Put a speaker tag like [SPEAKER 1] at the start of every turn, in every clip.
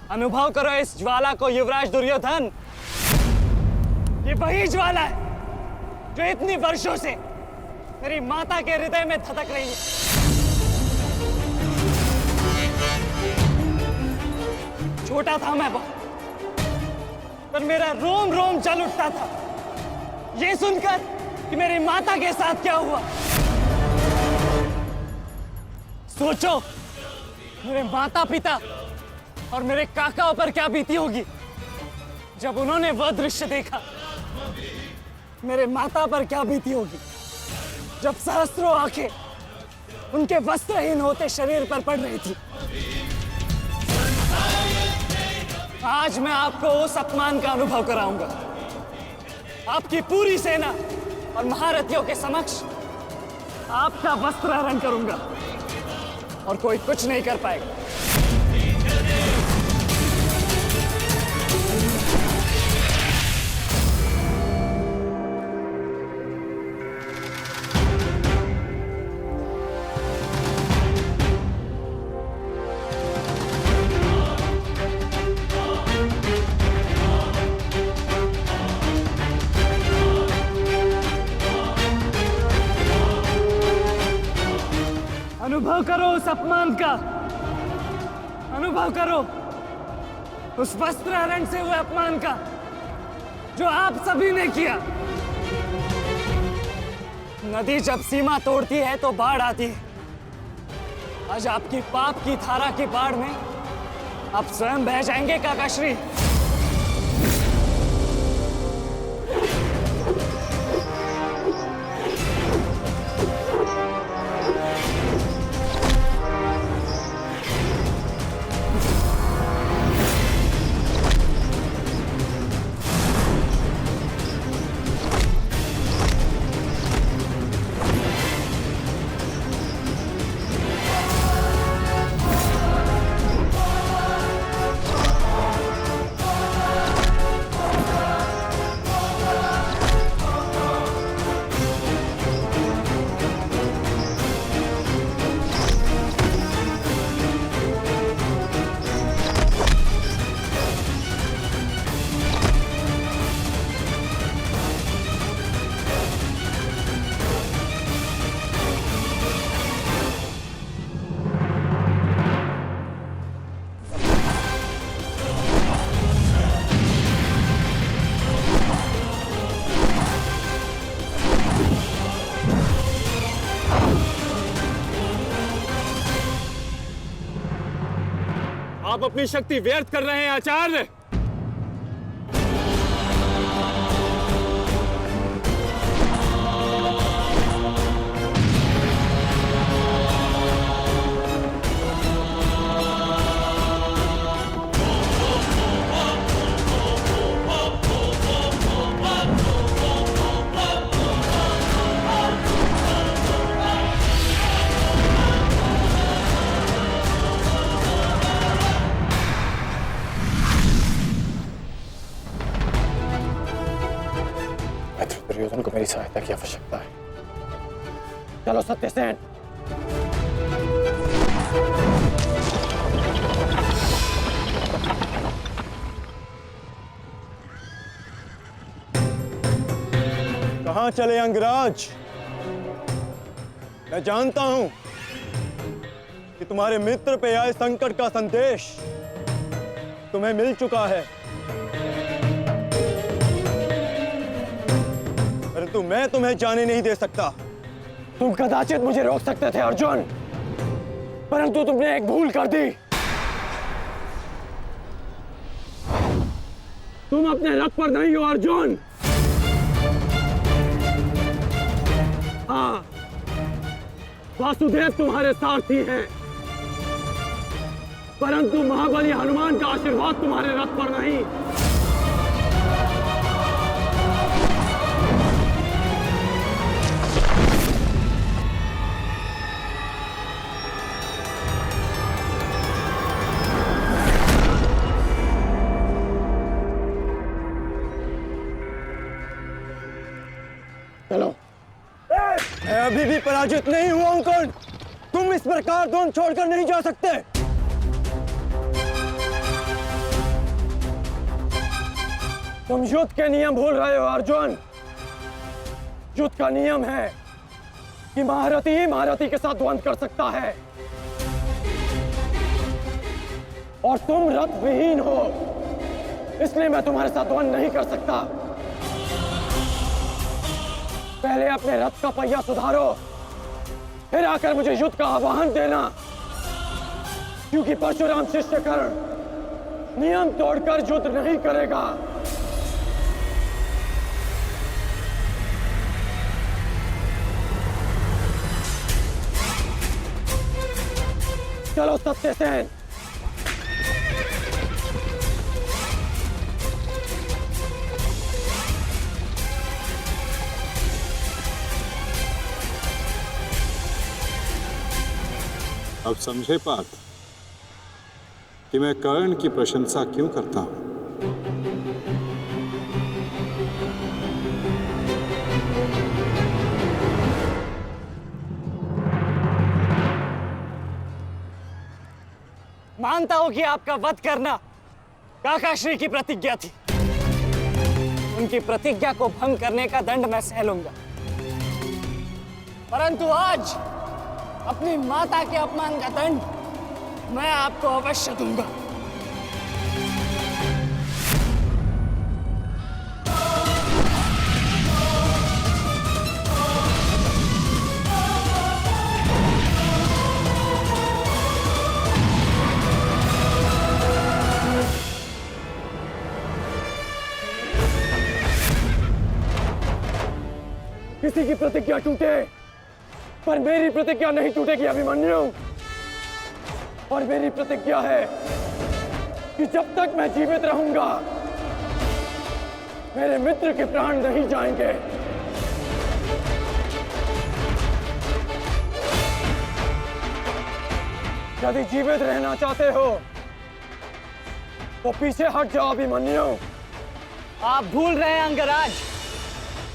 [SPEAKER 1] अनुभव करो इस ज्वाला को युवराज दुर्योधन। ये वही ज्वाला है जो इतनी वर्षों से मेरी माता के हृदय में धधक रही है। छोटा था मैं बहुत, पर मेरा रोम रोम जल उठता था ये सुनकर कि मेरी माता के साथ क्या हुआ। सोचो मेरे माता पिता और मेरे काकाओं पर क्या बीती होगी जब उन्होंने वह दृश्य देखा। मेरे माता पर क्या बीती होगी जब सहस्त्रों आंखें उनके वस्त्रहीन होते शरीर पर पड़ रही थी। आज मैं आपको उस अपमान का अनुभव कराऊंगा। आपकी पूरी सेना और महारथियों के समक्ष आपका वस्त्र हरण करूंगा और कोई कुछ नहीं कर पाएगा। अनुभव करो उस अपमान का, अनुभव करो उस वस्त्र हरण से हुए अपमान का जो आप सभी ने किया। नदी जब सीमा तोड़ती है तो बाढ़ आती है। आज आपकी पाप की धारा की बाढ़ में आप स्वयं बह जाएंगे काकाश्री।
[SPEAKER 2] आप अपनी शक्ति व्यर्थ कर रहे हैं आचार्य। दुर्योधन को मेरी सहायता की आवश्यकता है। चलो सत्यसेन।
[SPEAKER 3] कहां चले अंगराज? मैं जानता हूं कि तुम्हारे मित्र पे आए संकट का संदेश तुम्हें मिल चुका है, परंतु मैं तुम्हें जाने नहीं दे सकता।
[SPEAKER 1] तुम कदाचित मुझे रोक सकते थे अर्जुन, परंतु तुमने एक भूल कर दी। तुम अपने रथ पर नहीं हो अर्जुन। हाँ, वासुदेव तुम्हारे सारथी हैं, परंतु महाबली हनुमान का आशीर्वाद तुम्हारे रथ पर नहीं। चलो।
[SPEAKER 3] मैं अभी भी पराजित नहीं हुआ हूं कर्ण। तुम इस प्रकार द्रोण छोड़कर नहीं जा सकते।
[SPEAKER 2] तुम युद्ध के नियम भूल रहे हो अर्जुन। युद्ध का नियम है कि महारथी ही महारथी के साथ द्वंद्व कर सकता है, और तुम रथ विहीन हो, इसलिए मैं तुम्हारे साथ द्वंद्व नहीं कर सकता। पहले अपने रथ का पहिया सुधारो, फिर आकर मुझे युद्ध का आह्वान देना, क्योंकि परशुराम शिष्य कर्ण नियम तोड़कर युद्ध नहीं करेगा। चलो सत्यसेन।
[SPEAKER 4] अब समझे पार्थ कि मैं कर्ण की प्रशंसा क्यों करता हूं।
[SPEAKER 1] मानता हूं कि आपका वध करना काकाश्री की प्रतिज्ञा थी। उनकी प्रतिज्ञा को भंग करने का दंड मैं सह लूंगा, परंतु आज अपनी माता के अपमान का दंड मैं आपको अवश्य दूंगा।
[SPEAKER 2] किसी की प्रतिज्ञा टूटे, पर मेरी प्रतिज्ञा नहीं टूटेगी अभिमन्यु। और मेरी प्रतिज्ञा है कि जब तक मैं जीवित रहूंगा, मेरे मित्र के प्राण नहीं जाएंगे। यदि जीवित रहना चाहते हो तो पीछे हट जाओ अभिमन्यु।
[SPEAKER 1] आप भूल रहे हैं अंगराज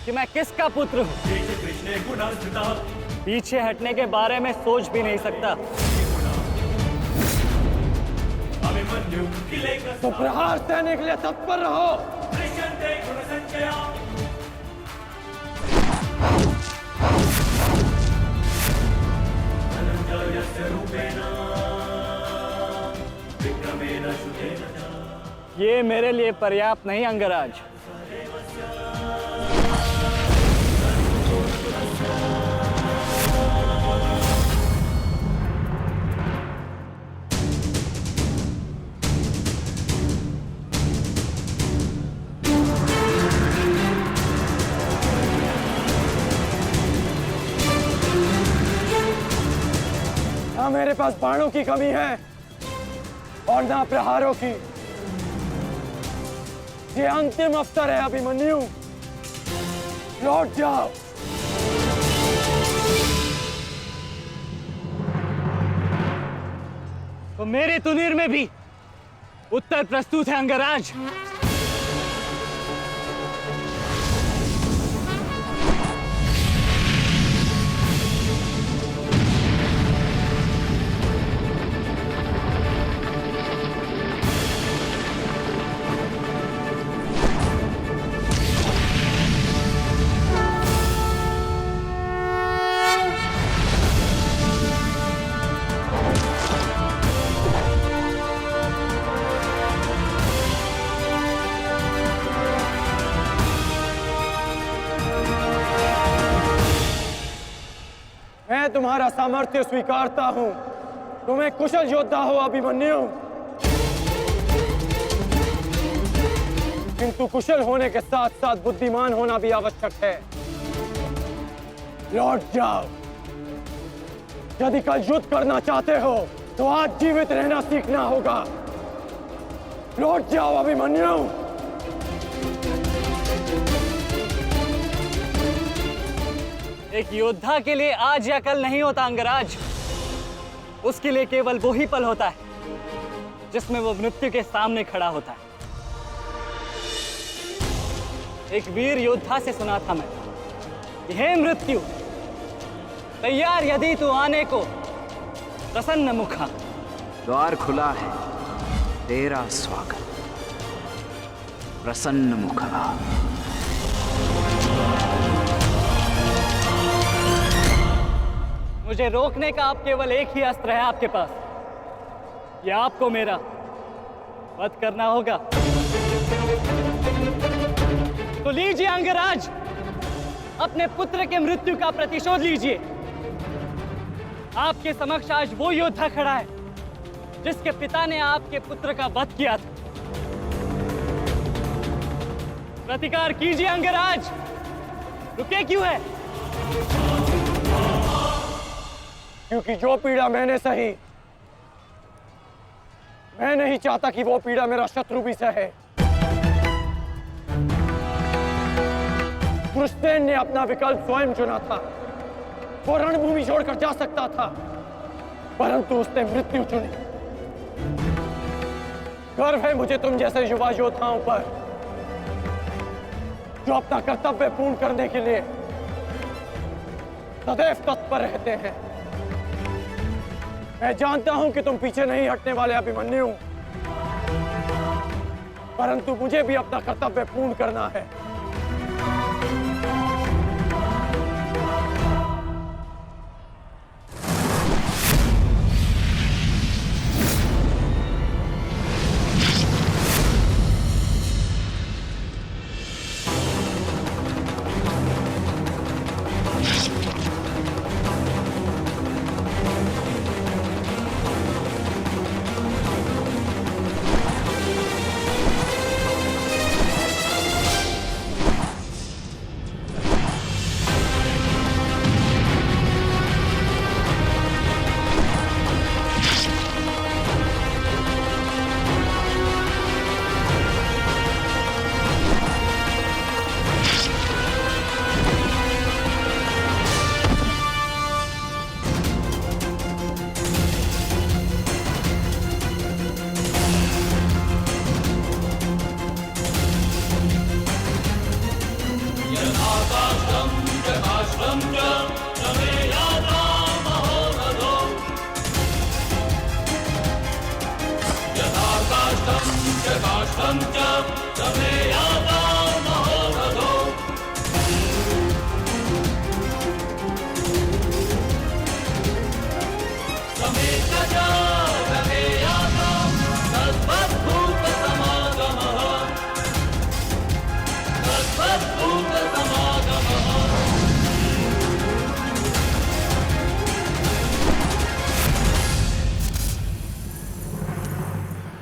[SPEAKER 1] कि मैं किसका पुत्र हूं। पीछे हटने के बारे में सोच भी नहीं सकता।
[SPEAKER 2] तो प्रहार सहने के लिए तत्पर रहो।
[SPEAKER 1] ये मेरे लिए पर्याप्त नहीं अंगराज।
[SPEAKER 2] ना मेरे पास बाणों की कमी है और ना प्रहारों की। ये अंतिम अवसर है अभिमन्यु, लौट जाओ।
[SPEAKER 1] तो मेरे तुनीर में भी उत्तर प्रस्तुत है अंगराज।
[SPEAKER 2] मैं तुम्हारा सामर्थ्य स्वीकारता हूं। तुम्हें कुशल योद्धा हो अभिमन्यु, किंतु कुशल होने के साथ साथ बुद्धिमान होना भी आवश्यक है। लौट जाओ। यदि कल युद्ध करना चाहते हो तो आज जीवित रहना सीखना होगा। लौट जाओ अभिमन्यु।
[SPEAKER 1] एक योद्धा के लिए आज या कल नहीं होता अंगराज। उसके लिए केवल वो ही पल होता है जिसमें वो मृत्यु के सामने खड़ा होता है। एक वीर योद्धा से सुना था मैं, हे मृत्यु, तैयार यदि तू आने को, प्रसन्न मुखा।
[SPEAKER 5] द्वार खुला है, तेरा स्वागत। प्रसन्न मुखा।
[SPEAKER 1] मुझे रोकने का आप केवल एक ही अस्त्र है आपके पास। यह आपको मेरा वध करना होगा। तो लीजिए अंगराज, अपने पुत्र के मृत्यु का प्रतिशोध लीजिए। आपके समक्ष आज वो योद्धा खड़ा है जिसके पिता ने आपके पुत्र का वध किया था। प्रतिकार कीजिए अंगराज, रुके क्यों है?
[SPEAKER 2] क्योंकि जो पीड़ा मैंने सही, मैं नहीं चाहता कि वो पीड़ा मेरा शत्रु भी सहे। कृष्ण ने अपना विकल्प स्वयं चुना था। वो रणभूमि छोड़कर जा सकता था, परंतु उसने मृत्यु चुनी। गर्व है मुझे तुम जैसे युवा योद्धाओं पर, जो अपना कर्तव्य पूर्ण करने के लिए सदैव तत्पर रहते हैं। मैं जानता हूं कि तुम पीछे नहीं हटने वाले अभिमन्यु, परंतु मुझे भी अपना कर्तव्य पूर्ण करना है।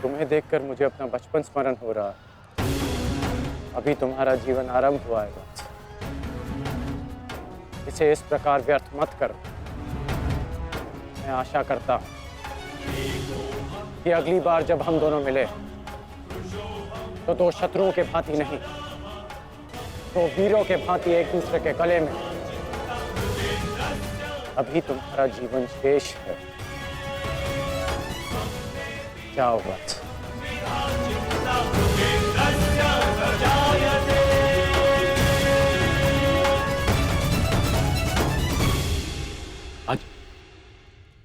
[SPEAKER 2] तुम्हें देखकर मुझे अपना बचपन स्मरण हो रहा है। अभी तुम्हारा जीवन आरंभ हुआ है वत्स। इसे इस प्रकार व्यर्थ मत करो। मैं आशा करता हूं कि अगली बार जब हम दोनों मिले तो दो शत्रुओं के भांति नहीं, दो वीरों के भांति एक दूसरे के गले में। अभी तुम्हारा जीवन शेष है। जाओ वत्स।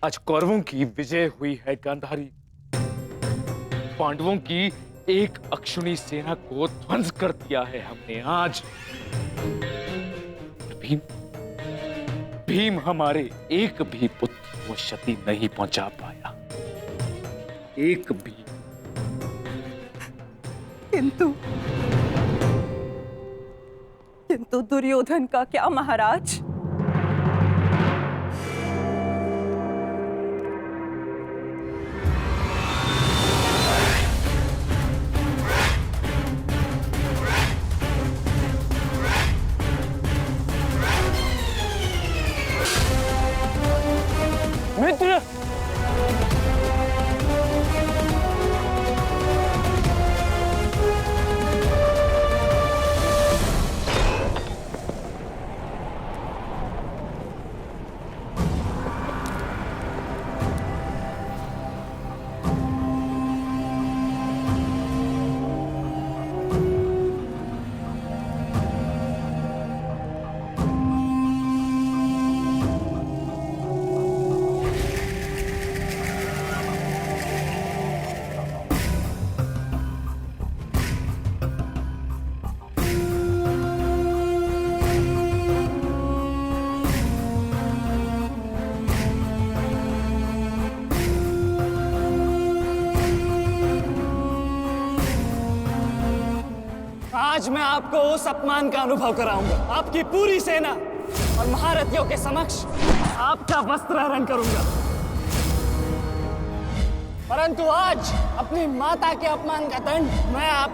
[SPEAKER 6] आज कौरवों की विजय हुई है गांधारी। पांडवों की एक अक्षुणी सेना को ध्वंस कर दिया है हमने आज। भीम हमारे एक भी पुत्र को क्षति नहीं पहुंचा पाया, एक भी।
[SPEAKER 7] किंतु दुर्योधन का क्या महाराज?
[SPEAKER 2] मित्र,
[SPEAKER 1] आज मैं आपको उस अपमान का अनुभव कराऊंगा। आपकी पूरी सेना और महारथियों के समक्ष आपका वस्त्रहरण करूंगा। परंतु आज अपनी माता के अपमान का दंड मैं आप